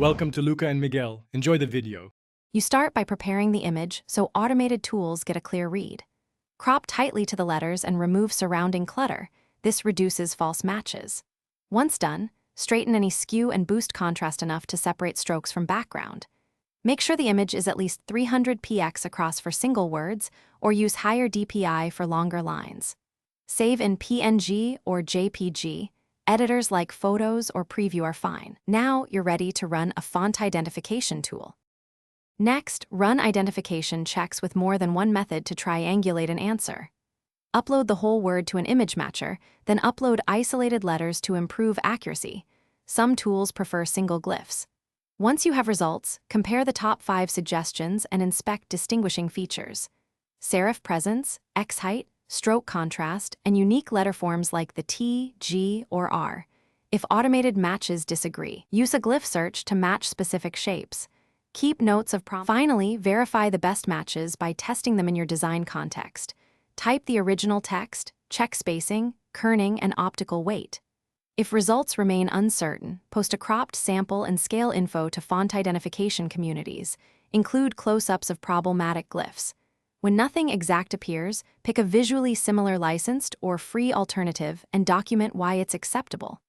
Welcome to Luca and Miguel. Enjoy the video. You start by preparing the image so automated tools get a clear read. Crop tightly to the letters and remove surrounding clutter. This reduces false matches. Once done, straighten any skew and boost contrast enough to separate strokes from background. Make sure the image is at least 300 px across for single words, or use higher DPI for longer lines. Save in PNG or JPG. Editors like Photos or Preview are fine. Now you're ready to run a font identification tool. Next, run identification checks with more than one method to triangulate an answer. Upload the whole word to an image matcher, then upload isolated letters to improve accuracy. Some tools prefer single glyphs. Once you have results, compare the top 5 suggestions and inspect distinguishing features. Serif presence, X height, stroke contrast, and unique letter forms like the T, G, or R. If automated matches disagree, use a glyph search to match specific shapes. Keep notes of prompts. Finally, verify the best matches by testing them in your design context. Type the original text, check spacing, kerning, and optical weight. If results remain uncertain, post a cropped sample and scale info to font identification communities. Include close-ups of problematic glyphs. When nothing exact appears, pick a visually similar licensed or free alternative and document why it's acceptable.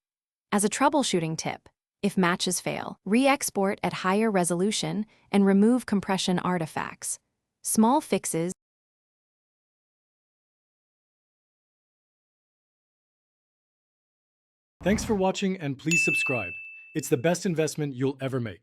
As a troubleshooting tip, if matches fail, re-export at higher resolution and remove compression artifacts. Small fixes. Thanks for watching and please subscribe. It's the best investment you'll ever make.